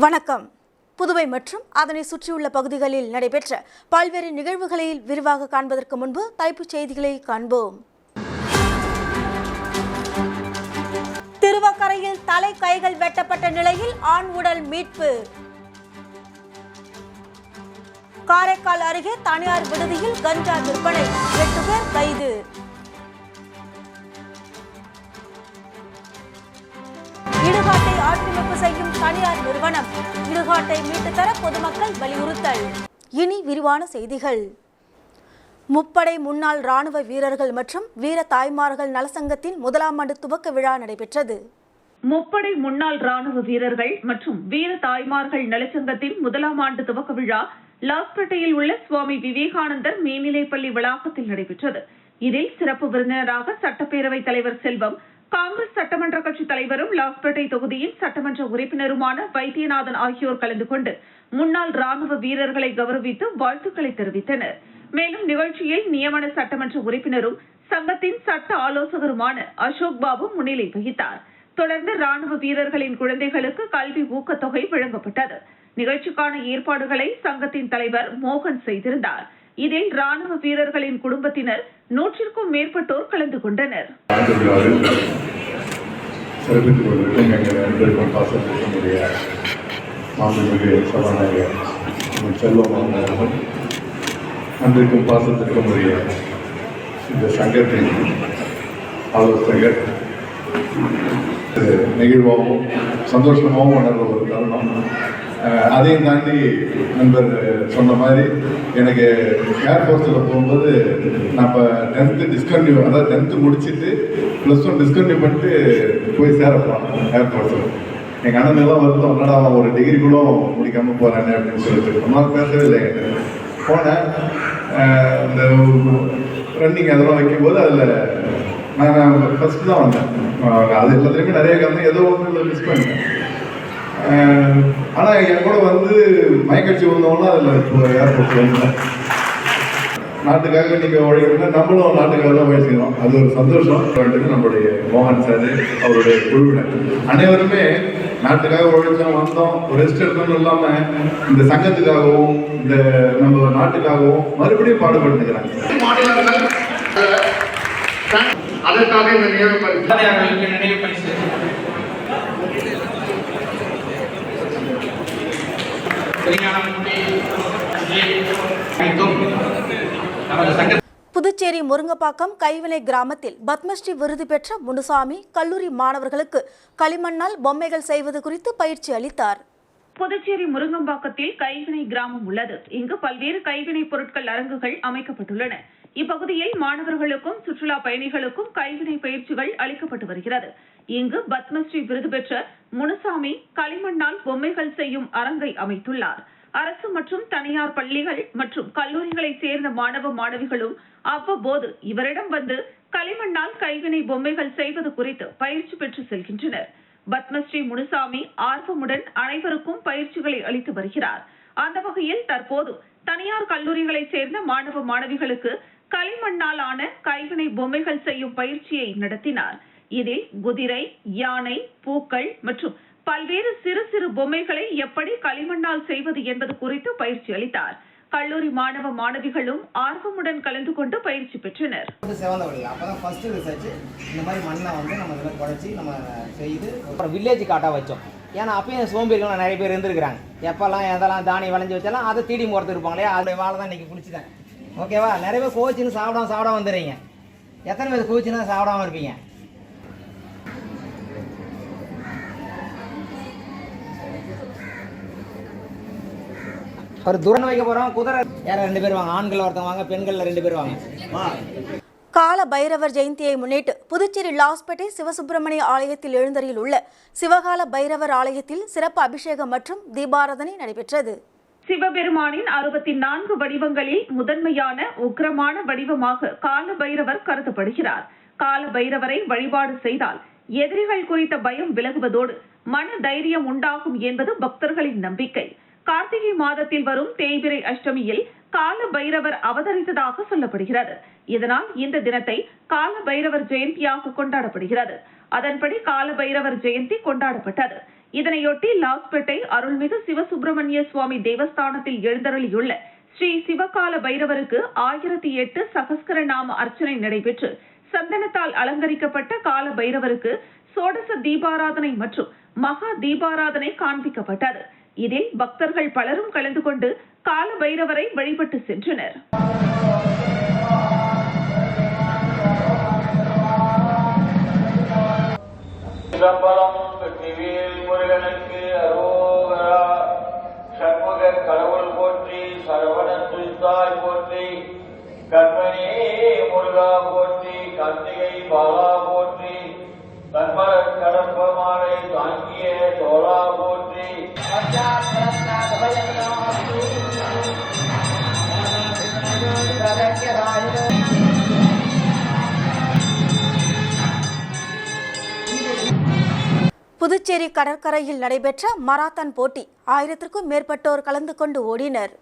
வணக்கம். புதுவை மற்றும் அதனை சுற்றியுள்ள பகுதிகளில் நடைபெற்ற பல்வேறு நிகழ்வுகளை விரிவாக காண்பதற்கு முன்பு தலைப்புச் செய்திகளை காண்போம். திருவக்கரையில் தலை கைகள் வெட்டப்பட்ட நிலையில் ஆண் உடல் மீட்பு. காரைக்கால் அருகே தனியார் விடுதியில் கஞ்சா விற்பனை, 8 பேர் கைது. இடுகாட்டை ஆக்கிரமிப்பு செய்யும் தனியார் நிறுவனம், இடுகாட்டை மீட்டுத் தர பொதுமக்கள் வலியுறுத்தல். இனி விரிவான செய்திகள். முப்படை முன்னாள் ராணுவ வீரர்கள் மற்றும் வீர தாய்மார்கள் நலசங்கத்தின் 1ஆம் ஆண்டு துவக்க விழா நடைபெற்றது. முப்படை முன்னாள் ராணுவ வீரர்கள் மற்றும் வீர தாய்மார்கள் நலச்சங்கத்தின் 1ஆம் ஆண்டு துவக்க விழா லாஸ்பேட்டையில் உள்ள சுவாமி விவேகானந்தர் மேல்நிலைப்பள்ளி வளாகத்தில் நடைபெற்றது. இதில் சிறப்பு விருந்தினராக சட்டப்பேரவைத் தலைவர் செல்வம், காங்கிரஸ் சட்டமன்ற கட்சி தலைவரும் லாஸ்பேட்டை தொகுதியின் சட்டமன்ற உறுப்பினருமான வைத்தியநாதன் ஆகியோர் கலந்து கொண்டு முன்னாள் ராணுவ வீரர்களை கௌரவித்து வாழ்த்துக்களை தெரிவித்தனர். மேலும் நிகழ்ச்சியில் நியமன சட்டமன்ற உறுப்பினரும் சங்கத்தின் சட்ட ஆலோசகருமான அசோக் பாபு முன்னிலை வகித்தார். தொடர்ந்து ராணுவ வீரர்களின் குழந்தைகளுக்கு கல்வி ஊக்கத்தொகை வழங்கப்பட்டது. நிகழ்ச்சிக்கான ஏற்பாடுகளை சங்கத்தின் தலைவர் மோகன் செய்திருந்தார். இதில் ராணுவ வீரர்களின் குடும்பத்தினர் 100க்கும் மேற்பட்டோர் கலந்து கொண்டனர். அன்றைக்கும் பாசத்திற்கும் உரிய இந்த சங்கத்தின் ஆலோசகர் நெகிழ்வாகவும் சந்தோஷமாகவும் உணர்ந்த ஒரு தருணம். அதையும் தாண்டி நண்பர் சொன்ன மாதிரி எனக்கு ஏர்ஃபோர்ஸில் போகும்போது நான் இப்போ 10th டிஸ்கன்டினியூ, அதாவது 10th முடிச்சுட்டு +1 டிஸ்கன்டினியூ பண்ணிட்டு போய் சேரப்போம் ஏர்ஃபோர்ஸில். எங்கள் அண்ணனெல்லாம் வருத்தம், என்னடா அவன் ஒரு டிகிரி கூட முடிக்காமல் போகிறானே அப்படின்னு சொல்லிட்டு ரொம்ப பேசவே இல்லை. போனேன், இந்த ரன்னிங் அதெல்லாம் வைக்கும்போது அதில் நான் ஃபஸ்ட்டு தான் வந்தேன். அது எல்லாத்துலேயுமே நிறைய காரணம் ஏதோ ஒன்று மிஸ் பண்ணிட்டேன். ஆனால் என் கூட வந்து மயக்கடிச்சு வந்தவங்களும் அதில் இப்போ ஏர்போர்ட் வந்தேன். நாட்டுக்காக நீங்கள் உழைக்கணும்னா நம்மளும் நாட்டுக்காக தான் உழைச்சிக்கிறோம். அது ஒரு சந்தோஷம். நம்மளுடைய மோகன் சார், அவருடைய குழுவினர் அனைவருமே நாட்டுக்காக உழைச்சோம், வந்தோம், ரெஸ்ட் எடுக்கணும் இல்லாமல் இந்த சங்கத்துக்காகவும் இந்த நம்ம நாட்டுக்காகவும் மறுபடியும் பாடுபட்டுக்கிறாங்க. அதற்காக இந்த நினைவு பரிசு புதுச்சேரி முருங்கப்பாக்கம் கைவினை கிராமத்தில் பத்மஸ்ரீ விருது பெற்ற முனுசாமி கல்லூரி மாணவர்களுக்கு களிமண்ணால் பொம்மைகள் செய்வது குறித்து பயிற்சி அளித்தார். புதுச்சேரி முருங்கம்பாக்கத்தில் கைவினை கிராமம் உள்ளது. இங்கு பல்வேறு கைவினை பொருட்கள் அரங்குகள் அமைக்கப்பட்டுள்ளன. இப்பகுதியில் மாணவர்களுக்கும் சுற்றுலா பயணிகளுக்கும் கைவினை பயிற்சிகள் அளிக்கப்பட்டு வருகிறது. இங்கு பத்மஸ்ரீ விருது பெற்ற முனுசாமி களிமண்ணால் பொம்மைகள் செய்யும் அரங்கை அமைத்துள்ளார். அரசு மற்றும் தனியார் பள்ளிகள் மற்றும் கல்லூரிகளை சேர்ந்த மாணவ மாணவிகளும் அவ்வப்போது இவரிடம் வந்து களிமண்ணால் கைவினை பொம்மைகள் செய்வது குறித்து பயிற்சி பெற்று செல்கின்றனர். பத்மஸ்ரீ முனுசாமி ஆர்வமுடன் அனைவருக்கும் பயிற்சிகளை அளித்து வருகிறார். அந்த வகையில் தற்போது தனியார் கல்லூரிகளை சேர்ந்த மாணவ மாணவிகளுக்கு களிமண்ணால் ஆன கைவினை பொம்மைகள் செய்யும் பயிற்சியை நடத்தினார். இதில் குதிரை, யானை, பூக்கள் மற்றும் பல்வேறு சிறு சிறு பொம்மைகளை எப்படி களிமண்ணால் செய்வது என்பது குறித்து பயிற்சி அளித்தார். கல்லூரி மாணவ மாணவிகளும் ஆர்வமுடன் கலந்து கொண்டு பயிற்சி பெற்றனர். வில்லேஜ் காட்டா வச்சோம். ஏன்னா அப்பயும் சோம்பேறிகள் நிறைய பேர் இருந்திருக்கிறாங்க. எப்பெல்லாம் எதெல்லாம் தானியம் விளைஞ்சி வச்சாலும் அதை தீடி முறத்து இருப்பாங்களே, அதோடைய வாழை தான் இன்னைக்கு குளிச்சுட்டேன். ஓகேவா? நிறைய பேர் கோச்சின்னு சாப்பிடாம வந்துடுறீங்க. எத்தனை பேர் கோச்சின்னா சாப்பிடாம இருப்பீங்க? ஒரு துரன் வைக்க போறோம். குதிரை யார 2 பேர் வாங்க, ஆண்கள் ஒருத்தவங்க வாங்க, பெண்கள்ல 2 பேர் வாங்க. கால பைரவர் ஜெயந்தியை முன்னிட்டு புதுச்சேரி லாஸ்பேட்டை சிவசுப்பிரமணிய ஆலயத்தில் எழுந்தருளில் உள்ள சிவகால பைரவர் ஆலயத்தில் சிறப்பு அபிஷேகம் மற்றும் தீபாராதனை நடைபெற்றது. சிவபெருமானின் 64 வடிவங்களில் முதன்மையான உக்கிரமான வடிவமாக கால பைரவர் கருதப்படுகிறார். கால பைரவரை வழிபாடு செய்தால் எதிரிகள் குறித்த பயம் விலகுவதோடு மன தைரியம் உண்டாகும் என்பது பக்தர்களின் நம்பிக்கை. கார்த்திகை மாதத்தில் வரும் தேய்பிறை அஷ்டமியில் கால பைரவர் அவதரித்ததாக சொல்லப்படுகிறது. இதனால் இந்த தினத்தை கால பைரவர் ஜெயந்தியாக கொண்டாடப்படுகிறது. அதன்படி கால பைரவர் ஜெயந்தி கொண்டாடப்பட்டது. இதனையொட்டி லாஸ்பேட்டை அருள்மிகு சிவசுப்பிரமணிய சுவாமி தேவஸ்தானத்தில் எழுந்தருளியுள்ள ஸ்ரீ சிவகால பைரவருக்கு 1008 சகஸ்கர நாம அர்ச்சனை நடைபெற்று சந்தனத்தால் அலங்கரிக்கப்பட்ட கால பைரவருக்கு சோடச தீபாராதனை மற்றும் மகா தீபாராதனை காண்பிக்கப்பட்டது. இதில் பக்தர்கள் பலரும் கலந்து கொண்டு கால பைரவரை வழிபட்டு சென்றனர். முருகனுக்கு அரோகரா. சண்முக கடவுள் போற்றி, சரவண துய்தாய் போற்றி, கண்மணி முருகா போற்றி, கார்த்திகை பாலா போற்றி, கண்மர கடப்பமானை தாங்கிய தோளா போற்றி. புதுச்சேரி கடற்கரையில் நடைபெற்ற மராத்தான் போட்டி 1000க்கும் மேற்பட்டோர் கலந்து கொண்டு ஓடினர்.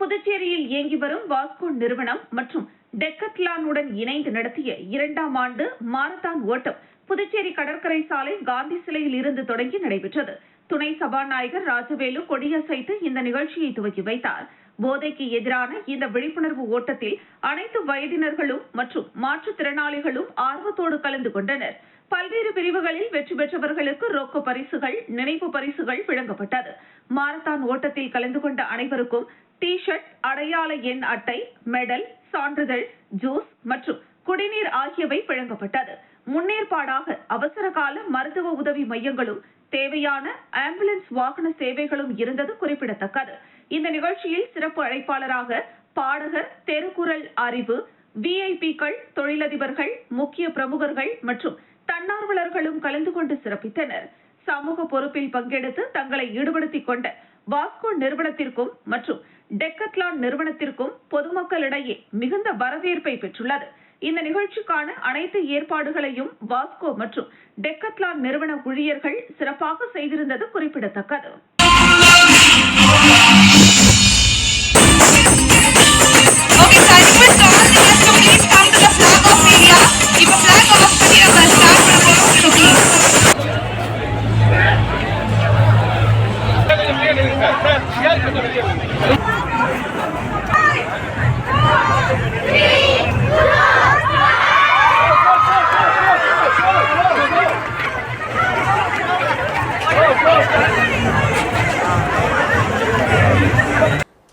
புதுச்சேரியில் இயங்கி வரும் வாஸ்கோ நிறுவனம் மற்றும் டெக்கத்லானுடன் இணைந்து நடத்திய 2ஆம் ஆண்டு மாரத்தான் ஓட்டம் புதுச்சேரி கடற்கரை சாலை காந்தி சிலையில் இருந்து தொடங்கி நடைபெற்றது. துணை சபாநாயகர் ராஜவேலு கொடியசைத்து இந்த நிகழ்ச்சியை துவக்கி வைத்தார். போதைக்கு எதிரான இந்த விழிப்புணர்வு ஓட்டத்தில் அனைத்து வயதினர்களும் மற்றும் மாற்றுத்திறனாளிகளும் ஆர்வத்தோடு கலந்து கொண்டனர். பல்வேறு பிரிவுகளில் வெற்றி பெற்றவர்களுக்கு ரொக்க பரிசுகள், நினைவு பரிசுகள் வழங்கப்பட்டது. மாரத்தான் ஓட்டத்தில் கலந்து கொண்ட அனைவருக்கும் டி-ஷர்ட், அடையாள எண் அட்டை, மெடல், சான்றிதழ், ஜூஸ் மற்றும் குடிநீர் ஆகியவை வழங்கப்பட்டது. முன்னேற்பாடாக அவசர கால மருத்துவ உதவி மையங்களும் தேவையான ஆம்புலன்ஸ் வாகன சேவைகளும் இருந்தது குறிப்பிடத்தக்கது. இந்த நிகழ்ச்சியில் சிறப்பு அழைப்பாளராக பாடகர், தெருக்குறள் அறிவு, விஐபிக்கள், தொழிலதிபர்கள், முக்கிய பிரமுகர்கள் மற்றும் தன்னார்வலர்களும் கலந்து கொண்டு சிறப்பித்தனர். சமூக பொறுப்பில் பங்கெடுத்து தங்களை ஈடுபடுத்திக் கொண்ட வாஸ்கோ நிறுவனத்திற்கும் மற்றும் டெக்கத்லான் நிறுவனத்திற்கும் பொதுமக்களிடையே மிகுந்த வரவேற்பை பெற்றுள்ளது. இந்த நிகழ்ச்சிக்கான அனைத்து ஏற்பாடுகளையும் வாஸ்கோ மற்றும் டெக்கத்லான் நிறுவன ஊழியர்கள் சிறப்பாக செய்திருந்தது குறிப்பிடத்தக்கது.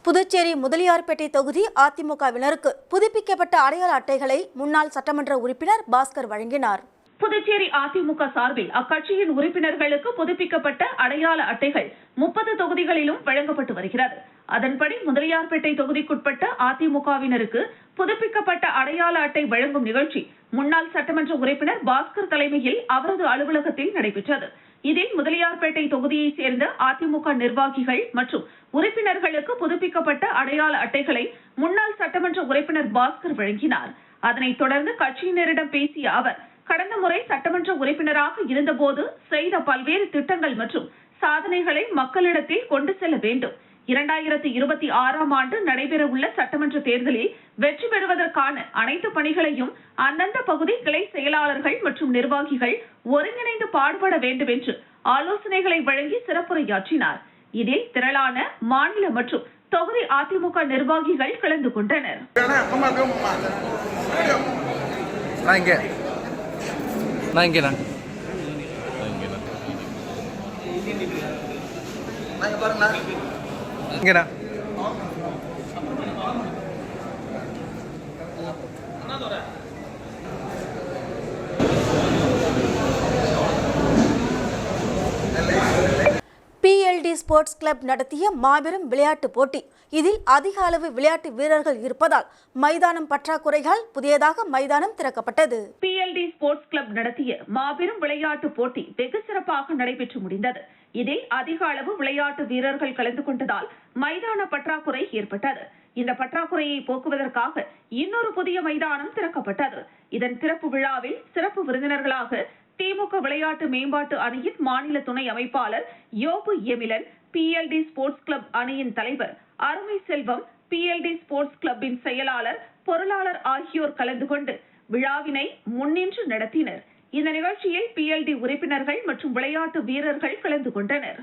புதுச்சேரி முதலியார்பேட்டை தொகுதி அதிமுகவினருக்கு புதுப்பிக்கப்பட்ட அடையாள அட்டைகளை முன்னாள் சட்டமன்ற உறுப்பினர் பாஸ்கர் வழங்கினார். புதுச்சேரி அதிமுக சார்பில் அக்கட்சியின் உறுப்பினர்களுக்கு புதுப்பிக்கப்பட்ட அடையாள அட்டைகள் 30 தொகுதிகளிலும் வழங்கப்பட்டு வருகிறது. அதன்படி முதலியார்பேட்டை தொகுதிக்குட்பட்ட அதிமுகவினருக்கு புதுப்பிக்கப்பட்ட அடையாள அட்டை வழங்கும் நிகழ்ச்சி முன்னாள் சட்டமன்ற உறுப்பினர் பாஸ்கர் தலைமையில் அவரது அலுவலகத்தில் நடைபெற்றது. இதில் முதலியார்பேட்டை தொகுதியைச் சேர்ந்த அதிமுக நிர்வாகிகள் மற்றும் உறுப்பினர்களுக்கு புதுப்பிக்கப்பட்ட அடையாள அட்டைகளை முன்னாள் சட்டமன்ற உறுப்பினர் பாஸ்கர் வழங்கினார். அதனைத் தொடர்ந்து கட்சியினரிடம் பேசிய அவர், கடந்த முறை சட்டமன்ற உறுப்பினராக இருந்தபோது செய்த பல்வேறு திட்டங்கள் மற்றும் சாதனைகளை மக்களிடத்தில் கொண்டு செல்ல வேண்டும். 2026ஆம் ஆண்டு நடைபெறவுள்ள சட்டமன்ற தேர்தலில் வெற்றி பெறுவதற்கான அனைத்து பணிகளையும் அந்தந்த பகுதி கிளை செயலாளர்கள் மற்றும் நிர்வாகிகள் ஒருங்கிணைந்து பாடுபட வேண்டும் என்று ஆலோசனைகளை வழங்கி சிறப்புரையாற்றினார். இதில் திரளான மாநில மற்றும் தொகுதி அதிமுக நிர்வாகிகள் கலந்து கொண்டனர். PLD ஸ்போர்ட்ஸ் கிளப் நடத்திய மாபெரும் விளையாட்டு போட்டி. இதில் அதிக அளவு விளையாட்டு வீரர்கள் இருப்பதால் மைதானம் பற்றாக்குறையால் புதியதாக மைதானம் திறக்கப்பட்டது. PLD ஸ்போர்ட்ஸ் கிளப் நடத்திய மாபெரும் விளையாட்டு போட்டி வெகு சிறப்பாக நடைபெற்று முடிந்தது. இதில் அதிக அளவு விளையாட்டு வீரர்கள் கலந்து கொண்டதால் மைதான பற்றாக்குறை ஏற்பட்டது. இந்த பற்றாக்குறையை போக்குவதற்காக இன்னொரு புதிய மைதானம் திறக்கப்பட்டது. இதன் திறப்பு விழாவில் சிறப்பு விருந்தினர்களாக திமுக விளையாட்டு மேம்பாட்டு அணியின் மாநில துணை அமைப்பாளர் யோபு எமிலன், PLD ஸ்போர்ட்ஸ் கிளப் அணியின் தலைவர் அருமை செல்வம், PLD ஸ்போர்ட்ஸ் கிளப்பின் செயலாளர், பொருளாளர் ஆகியோர் கலந்து கொண்டு விழாவினை முன்னின்று நடத்தினர். இந்த நிகழ்ச்சியில் PLD உறுப்பினர்கள் மற்றும் விளையாட்டு வீரர்கள் கலந்து கொண்டனர்.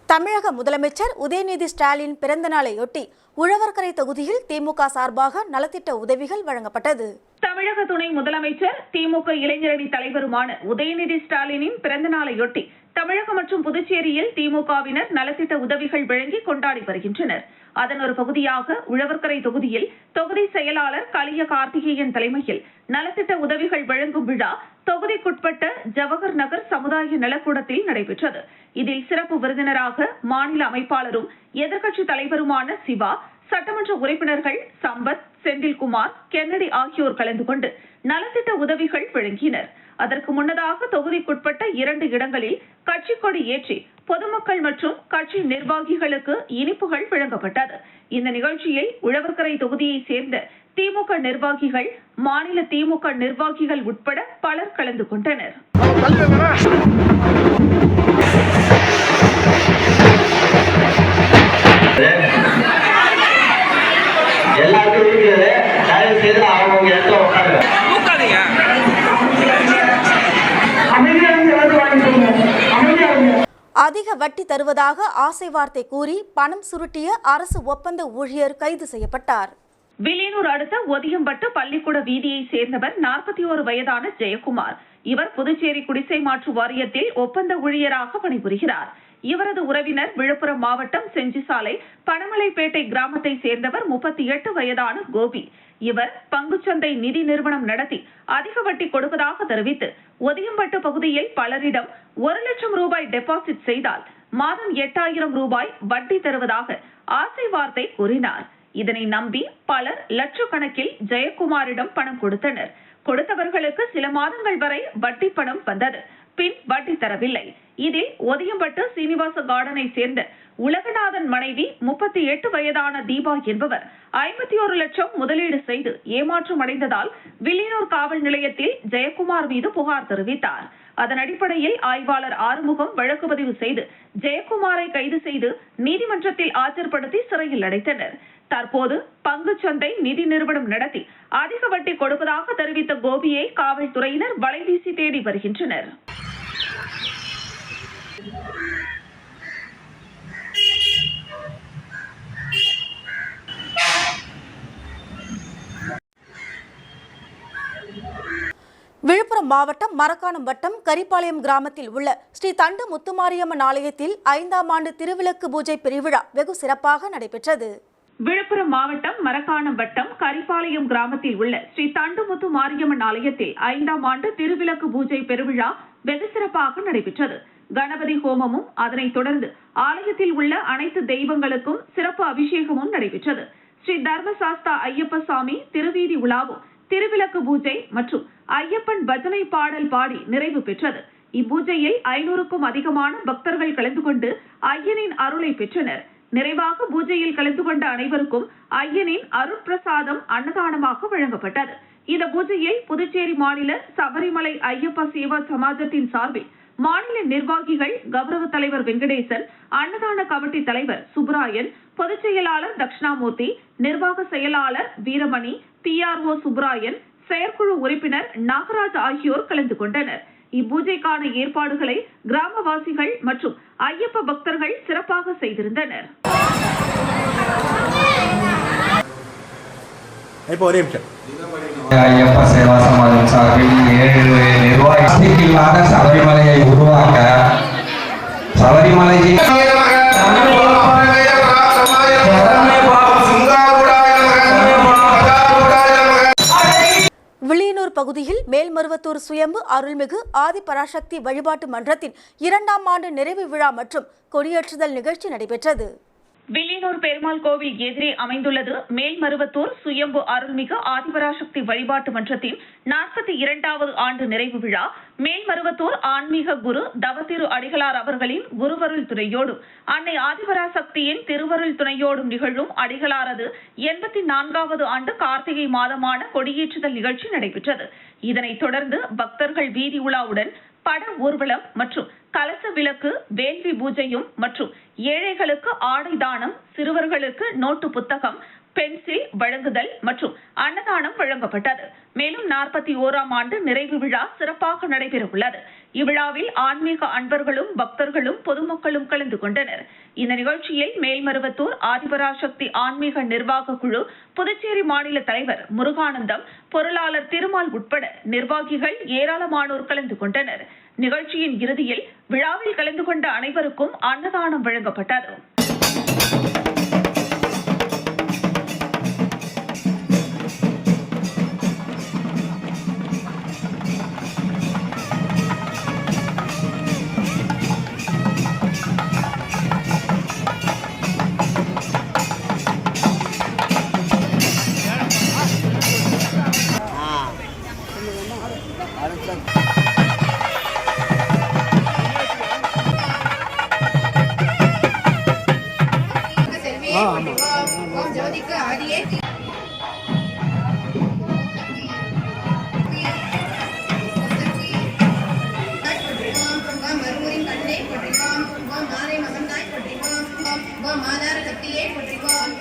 தமிழக முதலமைச்சர் உதயநிதி ஸ்டாலின் பிறந்த நாளையொட்டி உழவர்கரை தொகுதியில் திமுக சார்பாக நலத்திட்ட உதவிகள் வழங்கப்பட்டது. தமிழக துணை முதலமைச்சர் திமுக இளைஞரணி தலைவருமான உதயநிதி ஸ்டாலினின் பிறந்த நாளையொட்டி தமிழகம் மற்றும் புதுச்சேரியில் திமுகவினர் நலத்திட்ட உதவிகள் வழங்கி கொண்டாடி வருகின்றனர். அதன் ஒரு பகுதியாக உழவர்கரை தொகுதியில் தொகுதி செயலாளர் கலிய கார்த்திகேயன் தலைமையில் நலத்திட்ட உதவிகள் வழங்கும் விழா தொகுதிக்குட்பட்ட ஜவஹர் நகர் சமுதாய நலக்கூடத்தில் நடைபெற்றது. இதில் சிறப்பு விருந்தினராக மாநில அமைப்பாளரும் எதிர்க்கட்சித் தலைவருமான சிவா, சட்டமன்ற உறுப்பினர்கள் சம்பத், செந்தில்குமார், கென்னடி ஆகியோர் கலந்து கொண்டு நலத்திட்ட உதவிகள் வழங்கினர். அதற்கு முன்னதாக தொகுதிக்குட்பட்ட 2 இடங்களில் கட்சி கொடி ஏற்றி பொதுமக்கள் மற்றும் கட்சி நிர்வாகிகளுக்கு இனிப்புகள் வழங்கப்பட்டது. இந்த நிகழ்ச்சியில் உழவர்கரை தொகுதியை சேர்ந்த திமுக நிர்வாகிகள், மாநில திமுக நிர்வாகிகள் உட்பட பலர் கலந்து கொண்டனர். அதிக வட்டி தருவதாக ஆசை வார்த்தை கூறி பணம் சுருட்டிய அரசு ஒப்பந்த ஊழியர் கைது செய்யப்பட்டார். வில்லியனூர் அடுத்த ஒதியம்பட்டு பள்ளிக்கூட வீதியை சேர்ந்தவர் 41 வயதான ஜெயக்குமார். இவர் புதுச்சேரி குடிசை மாற்று வாரியத்தில் ஒப்பந்த ஊழியராக பணிபுரிகிறார். இவரது உறவினர் விழுப்புரம் மாவட்டம் செஞ்சிசாலை பனமலைப்பேட்டை கிராமத்தை சேர்ந்தவர் 38 வயதான கோபி. இவர் பங்குச்சந்தை நிதி நிறுவனம் நடத்தி அதிக வட்டி கொடுப்பதாக தெரிவித்து ஒதியம்பட்டு பகுதியில் பலரிடம் 1 லட்சம் ரூபாய் டெபாசிட் செய்தால் மாதம் 8000 ரூபாய் வட்டி தருவதாக ஆசை வார்த்தை கூறினார். இதனை நம்பி பலர் லட்சக்கணக்கில் ஜெயக்குமாரிடம் பணம் கொடுத்தனர். கொடுத்தவர்களுக்கு சில மாதங்கள் வரை வட்டி பணம் வந்தது. பின் வட்டி தரவில்லை. இதில் ஒதியம்பட்டு சீனிவாச கார்டனை சேர்ந்த உலகநாதன் மனைவி 38 வயதான தீபா என்பவர் 51 லட்சம் முதலீடு செய்து ஏமாற்றம் அடைந்ததால் வில்லியனூர் காவல் நிலையத்தில் ஜெயக்குமார் மீது புகார் தெரிவித்தார். அதன் அடிப்படையில் ஆய்வாளர் ஆறுமுகம் வழக்கு பதிவு செய்து ஜெயக்குமாரை கைது செய்து நீதிமன்றத்தில் ஆஜர்படுத்தி சிறையில் அடைத்தனர். தற்போது பங்குச்சந்தை நிதி நிறுவனம் நடத்தி அதிக வட்டி கொடுப்பதாக தெரிவித்த கோபியை காவல்துறையினர் வலைவீசி தேடி வருகின்றனர். விழுப்புரம் மாவட்டம் மரக்காணம் வட்டம் கரிப்பாளையம் கிராமத்தில் உள்ள ஸ்ரீ தண்டு முத்துமாரியம்மன் ஆலயத்தில் 5ஆம் ஆண்டு திருவிளக்கு பூஜை பெருவிழா வெகு சிறப்பாக நடைபெற்றது. விழுப்புரம் மாவட்டம் மரக்காணம் வட்டம் கரிப்பாளையம் கிராமத்தில் உள்ள ஸ்ரீ தண்டுமுத்து மாரியம்மன் ஆலயத்தில் 5ஆம் ஆண்டு திருவிளக்கு பூஜை பெருவிழா வெகு சிறப்பாக நடைபெற்றது. கணபதி ஹோமமும் அதனைத் தொடர்ந்து ஆலயத்தில் உள்ள அனைத்து தெய்வங்களுக்கும் சிறப்பு அபிஷேகமும் நடைபெற்றது. ஸ்ரீ தர்மசாஸ்தா ஐயப்ப சாமி திருவீதி உலாவும் திருவிளக்கு பூஜை மற்றும் ஐயப்பன் பஜனை பாடல் பாடி நிறைவு பெற்றது. இப்பூஜையில் 500க்கும் அதிகமான பக்தர்கள் கலந்து கொண்டு ஐயனின் அருளை பெற்றனர். நிறைவாக பூஜையில் கலந்து கொண்ட அனைவருக்கும் ஐயனின் அருட்பிரசாதம் அன்னதானமாக வழங்கப்பட்டது. இந்த பூஜையில் புதுச்சேரி மாநில சபரிமலை ஐயப்ப சேவா சமாஜத்தின் சார்பில் மாநில நிர்வாகிகள் கௌரவ தலைவர் வெங்கடேசன், அன்னதான கமிட்டி தலைவர் சுப்ராயன், பொதுச் செயலாளர் தட்சிணாமூர்த்தி, நிர்வாக செயலாளர் வீரமணி, PRO சுப்ராயன், செயற்குழு உறுப்பினர் நாகராஜ் ஆகியோர் கலந்து கொண்டனர். இப்பூஜைக்கான ஏற்பாடுகளை கிராமவாசிகள் மற்றும் ஐயப்ப பக்தர்கள் சிறப்பாக செய்திருந்தனர். ஐயப்ப சேவா சமாஜம் சார்பில் 7 நிர்வாகிகளாக சபரிமலையை உருவாக்க சபரிமலையை வில்லியனூர் பகுதியில் மேல்மருவத்தூர் சுயம்பு அருள்மிகு ஆதிபராசக்தி வழிபாட்டு மன்றத்தின் 2ஆம் ஆண்டு நிறைவு விழா மற்றும் கொடியேற்றுதல் நிகழ்ச்சி நடைபெற்றது. வில்லியனூர் பெருமாள் கோவில் எதிரே அமைந்துள்ளது மேல்மருவத்தூர் சுயம்பு அருள்மிகு ஆதிபராசக்தி வழிபாட்டு மன்றத்தின் 42வது ஆண்டு நிறைவு விழா மேல்மருவத்தூர் ஆன்மீக குரு தவத்திரு அடிகளார் அவர்களின் குருவருள் துணையோடும் அன்னை ஆதிபராசக்தியின் திருவருள் துணையோடும் நிகழும் அடிகளாரது 84வது ஆண்டு கார்த்திகை மாதமான கொடியேற்றுதல் நிகழ்ச்சி நடைபெற்றது. இதனைத் தொடர்ந்து பக்தர்கள் வீதி உலாவுடன் பட ஊர்வலம் மற்றும் கலச விளக்கு, வேள்வி பூஜையும் மற்றும் ஏழைகளுக்கு ஆடை தானம், சிறுவர்களுக்கு நோட்டு புத்தகம், பென்சில் வழங்குதல் மற்றும் அன்னதானம் வழங்கப்பட்டது. மேலும் 41ஆம் ஆண்டு நிறைவு விழா சிறப்பாக நடைபெற உள்ளது. இவ்விழாவில் ஆன்மீக அன்பர்களும் பக்தர்களும் பொதுமக்களும் கலந்து கொண்டனர். இந்த நிகழ்ச்சியில் மேல்மருவத்தூர் ஆதிபராசக்தி ஆன்மீக நிர்வாக குழு, புதுச்சேரி மாநில தலைவர் முருகானந்தம், பொருளாளர் திருமால் உட்பட நிர்வாகிகள் ஏராளமானோர் கலந்து கொண்டனர். நிகழ்ச்சியின் இறுதியில் விழாவில் கலந்து கொண்ட அனைவருக்கும் அன்னதானம் வழங்கப்பட்டது. ஜோதிக்கு ஆதியே மறுமுறை கண்ணே போற்றிவாம், மாதை மகந்தாய் போற்றிவாம், மாதார கத்தியே போற்றிவாம்.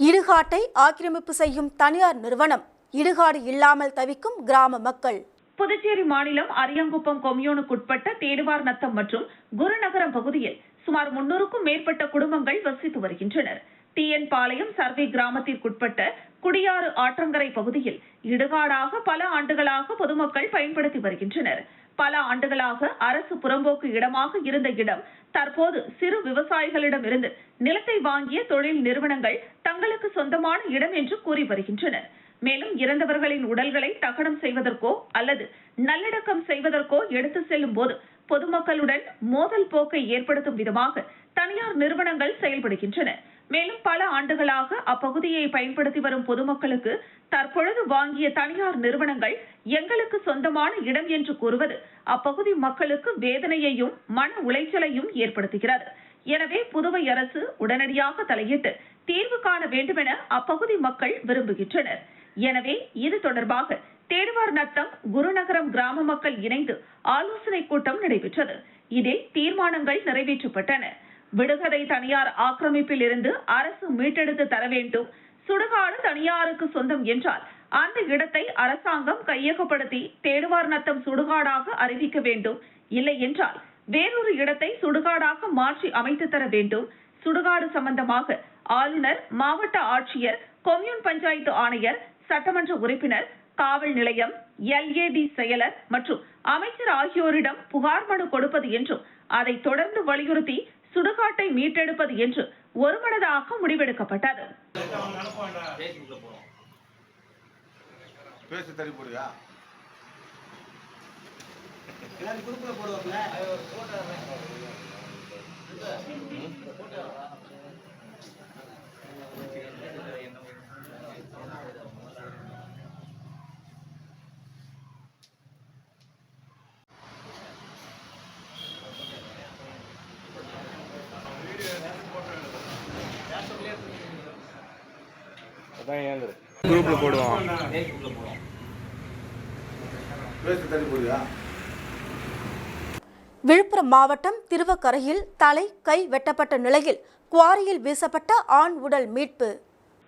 இடுகாட்டை ஆக்கிரமிப்பு செய்யும் தனியார் நிறுவனம், இடுகாடு இல்லாமல் தவிக்கும் கிராம மக்கள். புதுச்சேரி மாநிலம் அரியாங்குப்பம் கொம்யூனுக்குட்பட்ட தேடுவார் நத்தம் மற்றும் குருநகரம் பகுதியில் சுமார் 300க்கும் மேற்பட்ட குடும்பங்கள் வசித்து வருகின்றனர். டிஎன் பாளையம் சர்வே கிராமத்திற்குட்பட்ட குடியாறு ஆற்றங்கரை பகுதியில் இடுகாடாக பல ஆண்டுகளாக பொதுமக்கள் பயன்படுத்தி வருகின்றனர். பல ஆண்டுகளாக அரசு புறம்போக்கு இடமாக இருந்த இடம் தற்போது சிறு விவசாயிகளிடமிருந்து நிலத்தை வாங்கிய தொழில் நிறுவனங்கள் தங்களுக்கு சொந்தமான இடம் என்று கூறி வருகின்றனர். மேலும் இறந்தவர்களின் உடல்களை தகனம் செய்வதற்கோ அல்லது நல்லடக்கம் செய்வதற்கோ எடுத்து செல்லும் போது பொதுமக்களுடன் மோதல் போக்கை ஏற்படுத்தும் விதமாக தனியார் நிறுவனங்கள் செயல்படுகின்றன. மேலும் பல ஆண்டுகளாக அப்பகுதியை பயன்படுத்தி வரும் பொதுமக்களுக்கு தற்பொழுது வாங்கிய தனியார் நிறுவனங்கள் எங்களுக்கு சொந்தமான இடம் என்று கூறுவது அப்பகுதி மக்களுக்கு வேதனையையும் மன உளைச்சலையும் ஏற்படுத்துகிறது. எனவே புதுவை அரசு உடனடியாக தலையிட்டு தீர்வு காண வேண்டுமென அப்பகுதி மக்கள் விரும்புகின்றனர். எனவே இது தொடர்பாக தேடுவார் நத்தம் குருநகரம் கிராம மக்கள் இணைந்து ஆலோசனை கூட்டம் நடைபெற்றது. இதில் தீர்மானங்கள் நிறைவேற்றப்பட்டன. விடுகதை தனியார் ஆக்கிரமிப்பில் இருந்து அரசு மீட்டெடுத்து தர வேண்டும். சுடுகாடு தனியாருக்கு சொந்தம் என்றால் அந்த இடத்தை அரசாங்கம் கையகப்படுத்தி தேடுவார் நத்தம் சுடுகாடாக அறிவிக்க வேண்டும். இல்லை என்றால் வேறொரு இடத்தை சுடுகாடாக மாற்றி அமைத்து தர வேண்டும். சுடுகாடு சம்பந்தமாக ஆளுநர், மாவட்ட ஆட்சியர், கொம்யூன் பஞ்சாயத்து ஆணையர், சட்டமன்ற உறுப்பினர், காவல் நிலையம், LAD செயலர் மற்றும் அமைச்சர் ஆகியோரிடம் புகார் மனு கொடுப்பது என்றும் அதை தொடர்ந்து வலியுறுத்தி சுடுகாட்டை மீட்டெடுப்பது என்று ஒருமனதாக முடிவெடுக்கப்பட்டது. குரூப்ல போடுவோம். விழுப்புரம் மாவட்டம் திருவக்கரையில் தலை, கை வெட்டப்பட்ட நிலையில் குவாரியில் வீசப்பட்ட ஆண் உடல் மீட்பு.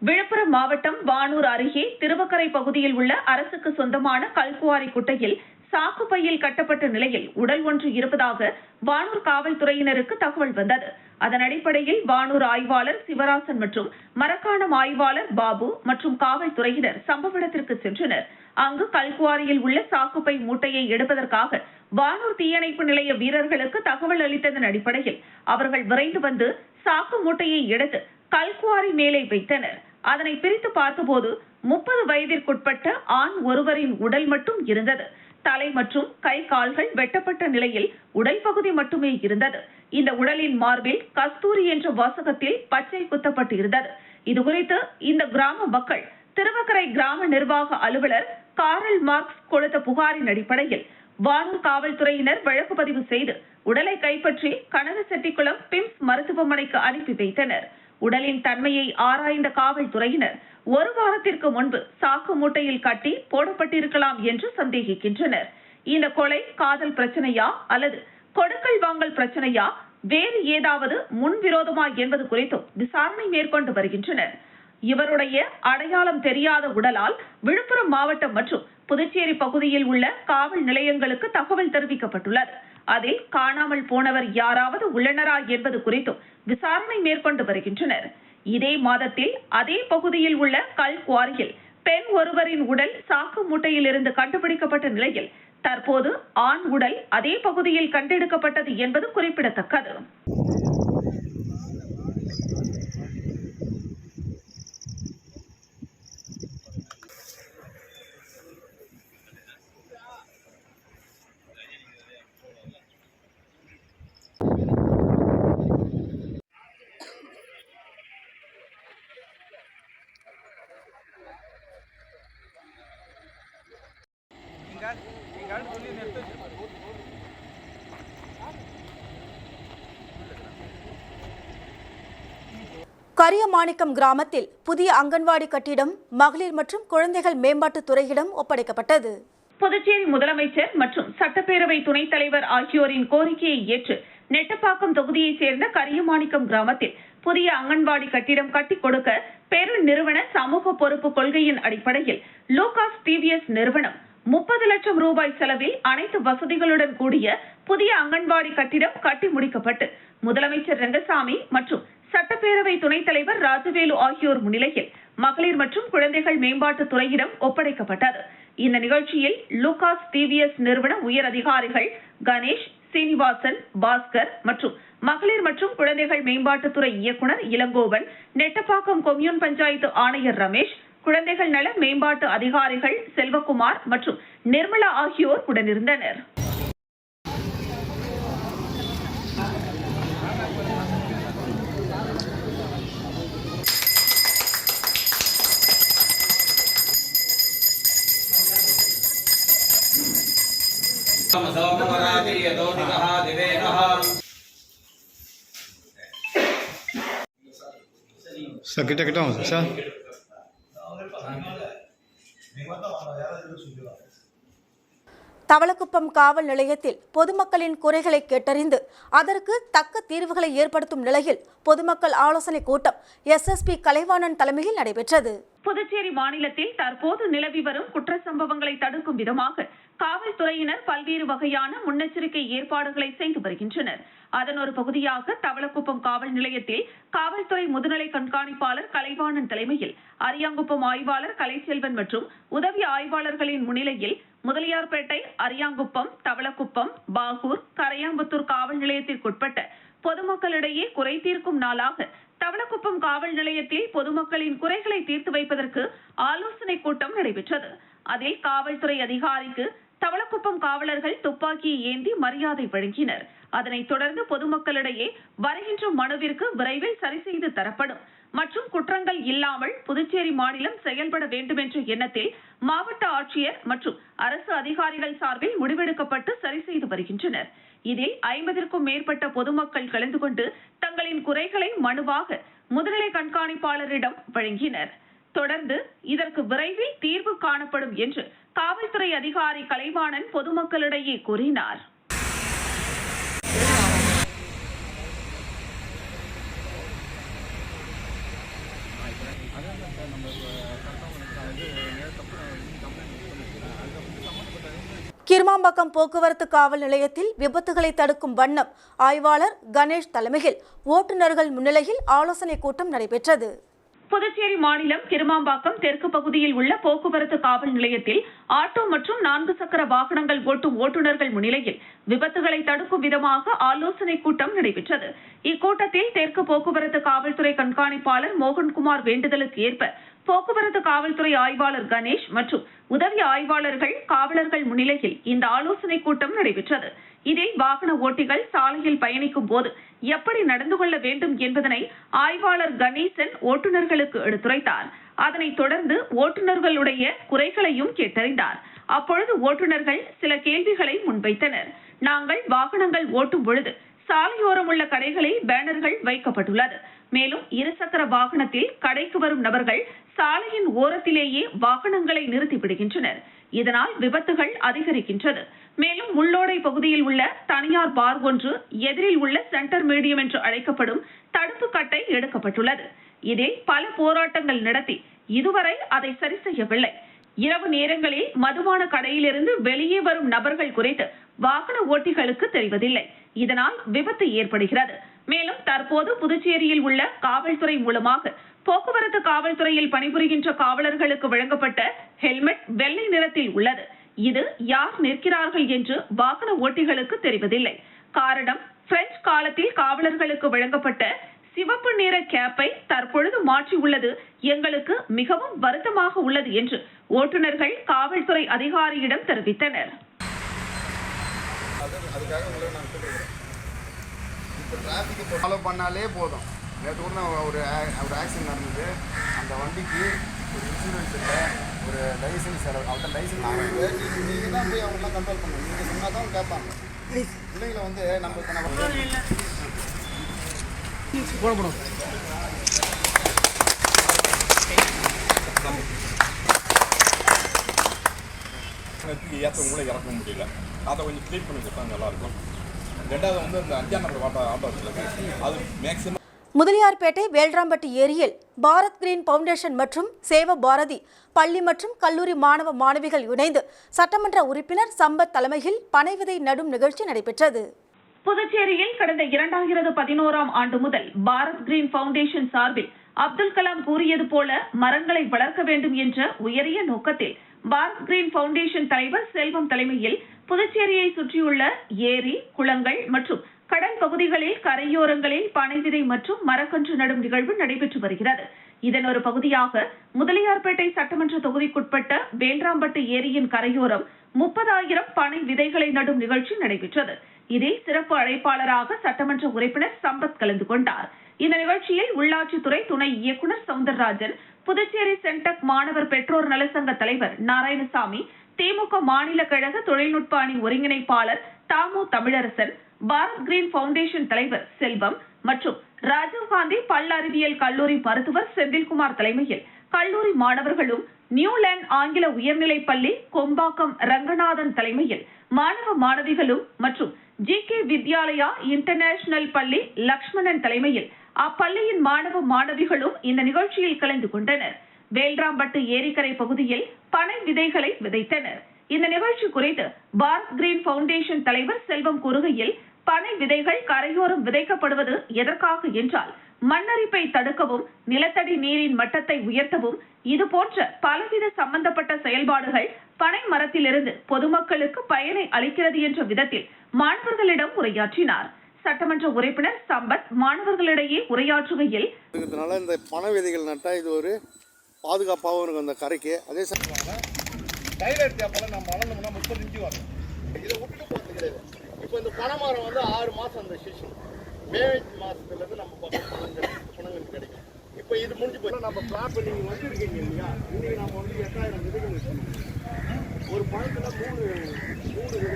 விழுப்புரம் மாவட்டம் வானூர் அருகே திருவக்கரை பகுதியில் உள்ள அரசுக்கு சொந்தமான கல்குவாரி குட்டையில் சாக்கு பையில் கட்டப்பட்ட நிலையில் உடல் ஒன்று இருப்பதாக வானூர் காவல்துறையினருக்கு தகவல் வந்தது. அதன் அடிப்படையில் வானூர் ஆய்வாளர் சிவராசன் மற்றும் மரக்காணம் ஆய்வாளர் பாபு மற்றும் காவல்துறையினர் சம்பவ இடத்திற்கு சென்றனர். அங்கு கல்குவாரியில் உள்ள சாக்குப்பை மூட்டையை எடுப்பதற்காக வானூர் தீயணைப்பு நிலைய வீரர்களுக்கு தகவல் அளித்ததன் அடிப்படையில் அவர்கள் விரைந்து வந்து சாக்கு மூட்டையை எடுத்து கல்குவாரி மேலே வைத்தனர். அதனை பிரித்து பார்த்தபோது 30 வயதிற்குட்பட்ட ஆண் ஒருவரின் உடல் மட்டும் இருந்தது. தலை மற்றும் கை கால்கள் வெட்டப்பட்ட நிலையில் உடல் பகுதி மட்டுமே இருந்தது. இந்த உடலின் மார்பில் கஸ்தூரி என்ற வாசகத்தில் பச்சை குத்தப்பட்டு இருந்தது. இதுகுறித்து இந்த கிராம மக்கள் திருவக்கரை கிராம நிர்வாக அலுவலர் காரல் மார்க்ஸ் கொடுத்த புகாரின் அடிப்படையில் வானூர் காவல்துறையினர் வழக்கு பதிவு செய்து உடலை கைப்பற்றி கனகசெட்டிக்குளம் பிம்ஸ் மருத்துவமனைக்கு அனுப்பி வைத்தனர். உடலின் தன்மையை ஆராய்ந்த காவல்துறையினர் ஒரு வாரத்திற்கு முன்பு சாக்கு மூட்டையில் கட்டி போடப்பட்டிருக்கலாம் என்று சந்தேகிக்கின்றனர். இந்த கொலை காதல் பிரச்சனையா அல்லது கொடுக்கல் வாங்கல் பிரச்சனையா, வேறு ஏதாவது முன்விரோதமா என்பது குறித்தும் விசாரணை மேற்கொண்டு வருகின்றனர். இவருடைய அடையாளம் தெரியாத உடலால் விழுப்புரம் மாவட்டம் மற்றும் புதுச்சேரி பகுதியில் உள்ள காவல் நிலையங்களுக்கு தகவல் தெரிவிக்கப்பட்டுள்ளது. அதில் காணாமல் போனவர் யாராவது உள்ளனரா என்பது குறித்தும் விசாரணை மேற்கொண்டு வருகின்றனர். இதே மாதத்தில் அதே பகுதியில் உள்ள கல் குவாரியில் பெண் ஒருவரின் உடல் சாக்கு மூட்டையில் இருந்து கண்டுபிடிக்கப்பட்ட நிலையில் தற்போது ஆண் உடல் அதே பகுதியில் கண்டெடுக்கப்பட்டது என்பது குறிப்பிடத்தக்கது. கரியமாணிக்கம் கிராமத்தில் புதிய அங்கன்வாடி கட்டிடம் மகளிர் மற்றும் குழந்தைகள் மேம்பாட்டுத் துறையிடம் ஒப்படைக்கப்பட்டது. புதுச்சேரி முதலமைச்சர் மற்றும் சட்டப்பேரவை துணைத் தலைவர் ஆகியோரின் கோரிக்கையை ஏற்று நெட்டப்பாக்கம் தொகுதியைச் சேர்ந்த கரியமாணிக்கம் கிராமத்தில் புதிய அங்கன்வாடி கட்டிடம் கட்டிக் கொடுக்க பெருநிறுவன சமூக பொறுப்பு கொள்கையின் அடிப்படையில் லூகாஸ் டிவிஎஸ் நிறுவனம் 30 லட்சம் ரூபாய் செலவில் அனைத்து வசதிகளுடன் கூடிய புதிய அங்கன்வாடி கட்டிடம் கட்டி முடிக்கப்பட்டு முதலமைச்சர் ரங்கசாமி மற்றும் சட்டப்பேரவை துணைத் தலைவர் ராஜவேலு ஆகியோர் முன்னிலையில் மகளிர் மற்றும் குழந்தைகள் மேம்பாட்டுத் துறையிடம் ஒப்படைக்கப்பட்டது. இந்த நிகழ்ச்சியில் லூகாஸ் டிவிஎஸ் நிறுவன உயர் அதிகாரிகள் கணேஷ், சீனிவாசன், பாஸ்கர் மற்றும் மகளிர் மற்றும் குழந்தைகள் மேம்பாட்டுத்துறை இயக்குநர் இளங்கோவன், நெட்டப்பாக்கம் கொம்யூன் பஞ்சாயத்து ஆணையர் ரமேஷ், குழந்தைகள் நல மேம்பாட்டு அதிகாரிகள் செல்வகுமார் மற்றும் நிர்மலா ஆகியோர் உடனிருந்தனர். சார் கிட்ட வாங்க சார். தவளக்குப்பம் காவல் நிலையத்தில் பொதுமக்களின் குறைகளை கேட்டறிந்து அதற்கு தக்க தீர்வுகளை ஏற்படுத்தும் நிலையில் பொதுமக்கள் ஆலோசனை கூட்டம் எஸ்எஸ்பி கலைவாணன் தலைமையில் நடைபெற்றது. புதுச்சேரி மாநிலத்தில் தற்போது நிலவி வரும் குற்ற சம்பவங்களை தடுக்கும் விதமாக காவல்துறையினர் பல்வேறு வகையான முன்னெச்சரிக்கை ஏற்பாடுகளை செய்து வருகின்றனர். அதன் ஒரு பகுதியாக தவளக்குப்பம் காவல் நிலையத்தில் காவல்துறை முதுநிலை கண்காணிப்பாளர் கலைவாணன் தலைமையில் அரியாங்குப்பம் ஆய்வாளர் கலைச்செல்வன் மற்றும் உதவி ஆய்வாளர்களின் முன்னிலையில் முதலியார்பேட்டை, அரியாங்குப்பம், தவளக்குப்பம், பாகூர், கரையாம்புத்தூர் காவல் நிலையத்திற்குட்பட்ட பொதுமக்களிடையே குறை தீர்க்கும் நாளாக தவளக்குப்பம் காவல் நிலையத்தில் பொதுமக்களின் குறைகளை தீர்த்து வைப்பதற்கு ஆலோசனை கூட்டம் நடைபெற்றது. அதில் காவல்துறை அதிகாரிக்கு தவளக்குப்பம் காவலர்கள் துப்பாக்கியை ஏந்தி மரியாதை வழங்கினர். அதனைத் தொடர்ந்து பொதுமக்களிடையே வருகின்ற மனுவிற்கு விரைவில் சரி செய்து தரப்படும் மற்றும் குற்றங்கள் இல்லாமல் புதுச்சேரி மாநிலம் செயல்பட வேண்டும் என்ற எண்ணத்தில் மாவட்ட ஆட்சியர் மற்றும் அரசு அதிகாரிகள் சார்பில் முடிவெடுக்கப்பட்டு சரி செய்து வருகின்றனர். இதில் 50க்கும் மேற்பட்ட பொதுமக்கள் கலந்து கொண்டு தங்களின் குறைகளை மனுவாக முதுநிலை கண்காணிப்பாளரிடம் வழங்கினர். தொடர்ந்து இதற்கு விரைவில் தீர்வு காணப்படும் என்று காவல்துறை அதிகாரி கலைவாணன் பொதுமக்களிடையே கூறினார். கிருமாம்பாக்கம் போக்குவரத்து காவல் நிலையத்தில் விபத்துகளை தடுக்கும் வண்ணம் ஆய்வாளர் கணேஷ் தலைமையில் ஓட்டுநர்கள் முன்னிலையில் ஆலோசனை கூட்டம் நடைபெற்றது. புதுச்சேரி மாநிலம் கிருமாம்பாக்கம் தெற்கு பகுதியில் உள்ள போக்குவரத்து காவல் நிலையத்தில் ஆட்டோ மற்றும் 4 சக்கர வாகனங்கள் ஓட்டும் ஓட்டுநர்கள் முன்னிலையில் விபத்துகளை தடுக்கும் விதமாக ஆலோசனை கூட்டம் நடைபெற்றது. இக்கூட்டத்தில் தெற்கு போக்குவரத்து காவல்துறை கண்காணிப்பாளர் மோகன்குமார் வேண்டுதலுக்கு ஏற்ப போக்குவரத்து காவல்துறை ஆய்வாளர் கணேஷ் மற்றும் உதவி ஆய்வாளர்கள் காவலர்கள் முன்னிலையில் இந்த ஆலோசனை கூட்டம் நடைபெற்றது. இதில் வாகன ஓட்டிகள் சாலையில் பயணிக்கும் போது எப்படி நடந்து கொள்ள வேண்டும் என்பதனை ஆய்வாளர் கணேசன் ஓட்டுநர்களுக்கு எடுத்துரைத்தார். அதனைத் தொடர்ந்து ஓட்டுநர்களுடைய குறைகளையும் கேட்டறிந்தார். அப்பொழுது ஓட்டுநர்கள் சில கேள்விகளை முன்வைத்தனர். நாங்கள் வாகனங்கள் ஓட்டும் பொழுது சாலையோரம் உள்ள கடைகளில் பேனர்கள் வைக்கப்பட்டுள்ளது. மேலும் இருசக்கர வாகனத்தில் கடைக்கு வரும் நபர்கள் சாலையின் ஓரத்திலேயே வாகனங்களை நிறுத்தி விடுகின்றனர். இதனால் விபத்துகள் அதிகரிக்கின்றது. மேலும் முள்ளோடை பகுதியில் உள்ள தனியார் பார் ஒன்று எதிரில் உள்ள சென்டர் மீடியம் என்று அழைக்கப்படும் தடுப்பு கட்டை எடுக்கப்பட்டுள்ளது. இதில் பல போராட்டங்கள் நடத்தி இதுவரை அதை சரி செய்யவில்லை. இரவு நேரங்களில் மதுபான கடையிலிருந்து வெளியே வரும் நபர்கள் குறித்து வாகன ஓட்டிகளுக்கு தெரிவதில்லை. இதனால் விபத்து ஏற்படுகிறது. மேலும் தற்போது புதுச்சேரியில் உள்ள காவல்துறை மூலமாக போக்குவரத்து காவல்துறையில் பணிபுரிகின்ற காவலர்களுக்கு வழங்கப்பட்ட ஹெல்மெட் வெள்ளை நிறத்தில் உள்ளது. இது யார் நிற்கிறார்கள் என்று வாகன ஓட்டிகளுக்கு தெரிவதில்லை. காரணம், பிரெஞ்சு காலத்தில் காவலர்களுக்கு வழங்கப்பட்ட சிவப்பு நிற கேப்பை தற்பொழுது மாற்றியுள்ளது எங்களுக்கு மிகவும் வருத்தமாக உள்ளது என்று ஓட்டுநர்கள் காவல்துறை அதிகாரியிடம் தெரிவித்தனர். ஃபாலோ பண்ணாலே போதும். நேற்று கூட ஒரு ஆக்சிடென்ட் நடந்தது. அந்த வண்டிக்கு ஒரு இன்சூரன்ஸ் இல்லை, ஒரு லைசன்ஸ், அவர்கிட்ட லைசன்ஸ் நீங்கள் தான் போய் அவங்களாம் கண்ட்ரோல் பண்ணணும். நீங்கள் சொன்னால் தான் கேட்பாங்க. பிள்ளைங்களை வந்து நம்ம போடப்படும். ஏற்றவங்கள இறக்க முடியல. அதை கொஞ்சம் க்ளீன் பண்ணி கொடுத்தா நல்லாயிருக்கும். ரெண்டாவது வந்து இந்த 5ஆம் நம்பர் ஆட்டோ இருக்குது. அது மேக்ஸிமம் முதலியார்பேட்டை வேல்ராம்பட்டி ஏரியில் பாரத் கிரீன் பவுண்டேஷன் மற்றும் சேவ பாரதி பள்ளி மற்றும் கல்லூரி மாணவ மாணவிகள் இணைந்து சட்டமன்ற உறுப்பினர் சம்பத் தலைமையில் பனை விதை நடும் நிகழ்ச்சி நடைபெற்றது. புதுச்சேரியில் கடந்த 2011ஆம் ஆண்டு முதல் பாரத் கிரீன் பவுண்டேஷன் சார்பில் அப்துல் கலாம் கூறியது போல மரங்களை வளர்க்க வேண்டும் என்ற உயரிய நோக்கத்தில் பாரத் கிரீன் பவுண்டேஷன் தலைவர் செல்வம் தலைமையில் புதுச்சேரியை சுற்றியுள்ள ஏரி, குளங்கள் மற்றும் கடல் பகுதிகளில் கரையோரங்களில் பனை விதை மற்றும் மரக்கன்று நடும் நிகழ்வு நடைபெற்று வருகிறது. இதன் ஒரு பகுதியாக முதலியார்பேட்டை சட்டமன்ற தொகுதிக்குட்பட்ட வேல்ராம்பட்டு ஏரியின் கரையோரம் 30,000 பனை விதைகளை நடும் நிகழ்ச்சி நடைபெற்றது. இதில் சிறப்பு அழைப்பாளராக சட்டமன்ற உறுப்பினர் சம்பத் கலந்து கொண்டார். இந்த நிகழ்ச்சியில் உள்ளாட்சித்துறை துணை இயக்குநர் சவுந்தரராஜன், புதுச்சேரி சென்டக் மாணவர் பெற்றோர் நலசங்க தலைவர் நாராயணசாமி, திமுக மாநில கழக தொழில்நுட்ப அணி ஒருங்கிணைப்பாளர் தாமு தமிழரசன், பாரத் கிரீன் பவுண்டேஷன் தலைவர் செல்வம் மற்றும் ராஜீவ்காந்தி பல் அறிவியல் கல்லூரி மருத்துவர் செந்தில்குமார் தலைமையில் கல்லூரி மாணவர்களும், நியூலேண்ட் ஆங்கில உயர்நிலைப் பள்ளி கொம்பாக்கம் ரங்கநாதன் தலைமையில் மாணவ மாணவிகளும் மற்றும் GK வித்யாலயா இன்டர்நேஷனல் பள்ளி லக்ஷ்மணன் தலைமையில் அப்பள்ளியின் மாணவ மாணவிகளும் இந்த நிகழ்ச்சியில் கலந்து கொண்டனர். வேல்ராம்பட்டு ஏரிக்கரை பகுதியில் பனை விதைகளை விதைத்தனர். இந்த நிகழ்ச்சி குறித்து பாரத் கிரீன் பவுண்டேஷன் தலைவர் செல்வம் கூறுகையில், பனை விதைகள் கரையோரம் விதைக்கப்படுவது எதற்காக என்றால் மண்ணரிப்பை தடுக்கவும், நிலத்தடி நீரின் மட்டத்தை உயர்த்தவும், இதுபோன்ற பலவித சம்பந்தப்பட்ட செயல்பாடுகள் பனை மரத்திலிருந்து பொதுமக்களுக்கு பயனை அளிக்கிறது என்ற விதத்தில் மாணவர்களிடம் உரையாற்றினார். சட்டமன்ற உறுப்பினர் சம்பத் மாணவர்களிடையே உரையாற்றுகையில், இந்த பனை விதைகள் நட்டா இது ஒரு பாதுகாப்பாகவும் இருக்கும் அந்த கரைக்கு. அதே சமயம் டைலர் தேப்பெல்லாம் நம்ம வளர்ந்தோம்னா 30 இன்ச்சு வரும். இதை விட்டுட்டு போகிறது கிடையாது. இப்போ இந்த பனை மரம் வந்து 6 மாதம் அந்த சீசன், மே மாதத்துலேருந்து நம்ம பணங்களுக்கு கிடைக்கும். இப்போ இது முடிஞ்சு போய் நம்ம பிளான் பண்ணி நீங்கள் வந்துருக்கீங்க இல்லையா? இன்றைக்கி நம்ம வந்து 8000 விதைகள் வச்சுக்கணும். ஒரு பழத்தில் 3 விதை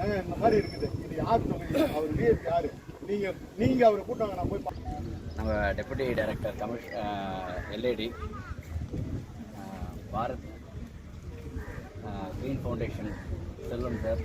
ஏங்க இந்த மாதிரி இருக்குது. இது யார் தொகுதி? அவர் விஎஸ்பி யார்? நீங்கள் அவரை கூட்டாங்க. நான் போய் நம்ம deputy director LAD Bharat green foundation Selvam sir,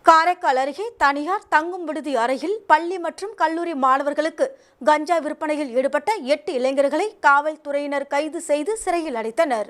Karaikal அருகே தனியார் தங்கும் விடுதி அறையில் பள்ளி மற்றும் கல்லூரி மாணவர்களுக்கு கஞ்சா விற்பனையில் ஈடுபட்ட 8 இளைஞர்களை காவல்துறையினர் கைது செய்து சிறையில் அடைத்தனர்.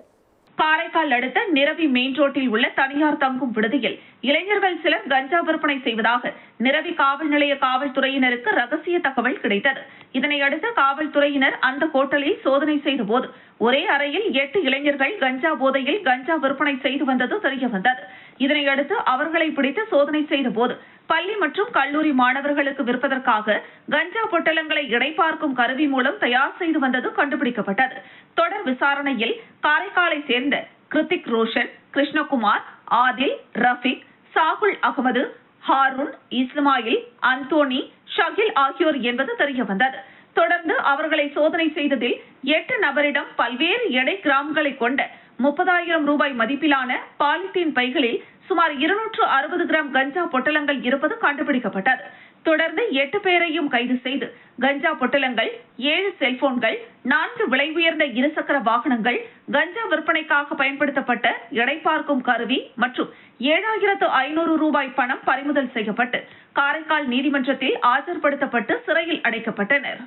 காரைக்கால் அடுத்த நிரவி மெயின் ரோட்டில் உள்ள தனியார் தங்கும் விடுதியில் இளைஞர்கள் சிலர் கஞ்சா விற்பனை செய்வதாக நிரவி காவல் நிலைய காவல்துறையினருக்கு ரகசிய தகவல் கிடைத்தது. இதனையடுத்து காவல்துறையினர் அந்த ஹோட்டலில் சோதனை செய்தபோது ஒரே அறையில் 8 இளைஞர்கள் கஞ்சா போதையில் கஞ்சா விற்பனை செய்து வந்தது தெரியவந்தது. இதனையடுத்து அவர்களை பிடித்து சோதனை செய்தபோது பள்ளி மற்றும் கல்லூரி மாணவர்களுக்கு விற்பதற்காக கஞ்சா பொட்டலங்களை இடைப்பார்க்கும் கருவி மூலம் தயார் செய்து வந்தது கண்டுபிடிக்கப்பட்டது. தொடர் விசாரணையில் காரைக்காலை சேர்ந்த கிருத்திக் ரோஷன், கிருஷ்ணகுமார், ஆதில், ரஃபிக், சாகுல் அகமது, ஹாரூன், இஸ்மாயில், அந்தோனி, ஷகில் ஆகியோர் என்பது தெரியவந்தது. தொடர்ந்து அவர்களை சோதனை செய்ததில் 8 நபரிடம் பல்வேறு எடை கிராம்களை கொண்ட 30,000 ரூபாய் மதிப்பிலான பாலித்தீன் பைகளில் சுமார் 260 கிராம் கஞ்சா பொட்டலங்கள் இருப்பது கண்டுபிடிக்கப்பட்டது. தொடர்ந்து 8 பேரையும் கைது செய்து கஞ்சா பொட்டலங்கள், 7 செல்போன்கள், 4 விலை உயர்ந்த இருசக்கர வாகனங்கள், கஞ்சா விற்பனைக்காக பயன்படுத்தப்பட்ட எடைப்பார்க்கும் கருவி மற்றும் 7,500 ரூபாய் பணம் பறிமுதல் செய்யப்பட்டு காரைக்கால் நீதிமன்றத்தில் ஆஜர்படுத்தப்பட்டு சிறையில் அடைக்கப்பட்டனர்.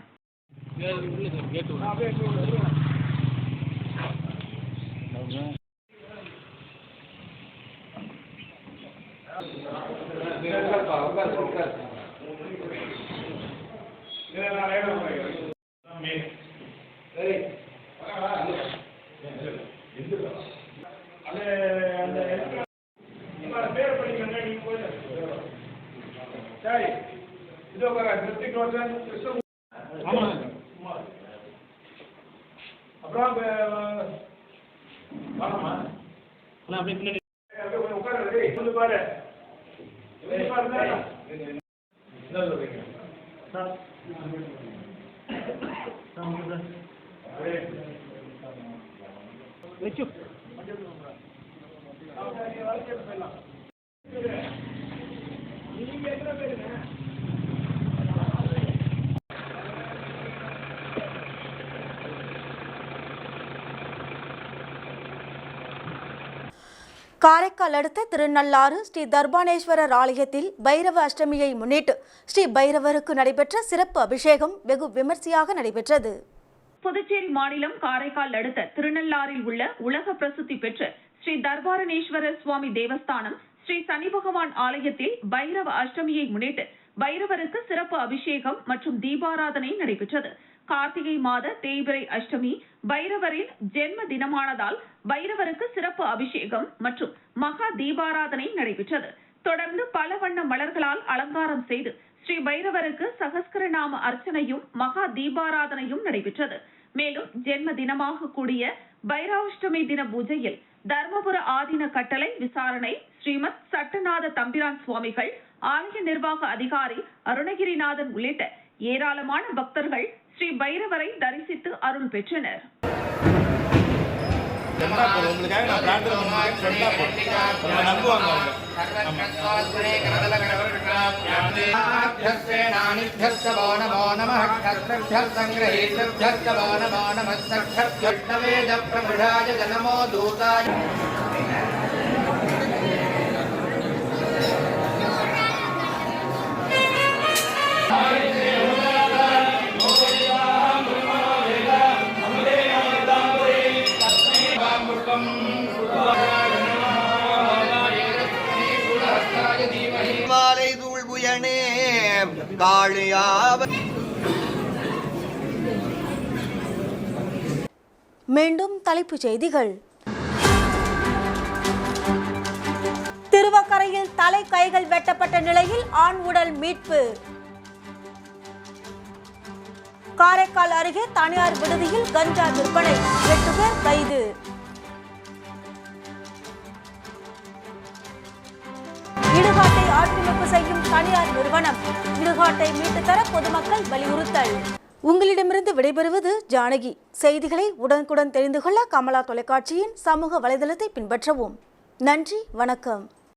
காரைக்கால் அடுத்த திருநள்ளாறு ஸ்ரீ தர்பானேஸ்வரர் ஆலயத்தில் பைரவ அஷ்டமியை முன்னிட்டு ஸ்ரீ பைரவருக்கு நடைபெற்ற சிறப்பு அபிஷேகம் வெகு விமர்சையாக நடைபெற்றது. புதுச்சேரி மாநிலம் காரைக்கால் அடுத்த திருநள்ளாறில் உள்ள உலக பிரசித்தி பெற்ற ஸ்ரீ தர்பாரணேஸ்வரர் சுவாமி தேவஸ்தானம் ஸ்ரீ சனி பகவான் ஆலயத்தில் பைரவ அஷ்டமியை முன்னிட்டு பைரவருக்கு சிறப்பு அபிஷேகம் மற்றும் தீபாராதனை நடைபெற்றது. கார்த்திகை மாத தேய்பிறை அஷ்டமி பைரவரின் ஜென்ம தினமானதால் பைரவருக்கு சிறப்பு அபிஷேகம் மற்றும் மகா தீபாராதனை நடைபெற்றது. தொடர்ந்து பல வண்ண மலர்களால் அலங்காரம் செய்து ஸ்ரீ பைரவருக்கு சகஸ்கரநாம அர்ச்சனையும் மகா தீபாராதனையும் நடைபெற்றது. மேலும் ஜென்ம தினமாக கூடிய பைரவாஷ்டமி தின பூஜையில் தர்மபுர ஆதீன கட்டளை விசாரணை ஸ்ரீமத் சட்டநாத தம்பிரான் சுவாமிகள், ஆலய நிர்வாக அதிகாரி அருணகிரிநாதன் உள்ளிட்ட ஏராளமான பக்தர்கள் ஸ்ரீ பைரவரை தரிசித்து அருள் பெற்றனர். மீண்டும் தலைப்புச் செய்திகள். திருவக்கரையில் தலை கைகள் வெட்டப்பட்ட நிலையில் ஆண் உடல் மீட்பு. காரைக்கால் அருகே தனியார் விடுதியில் கஞ்சா விற்பனை, 8 பேர் கைது. இடுகாட்டை ஆக்கிரமிப்பு செய்யும் தனியார் நிறுவனம், இடுகாட்டை மீட்டு தர பொதுமக்கள் வலியுறுத்தல். உங்களிடமிருந்து விடைபெறுவது ஜானகி. செய்திகளை உடனுக்குடன் தெரிந்து கொள்ள கமலா தொலைக்காட்சியின் சமூக வலைதளத்தை பின்பற்றவும். நன்றி, வணக்கம்.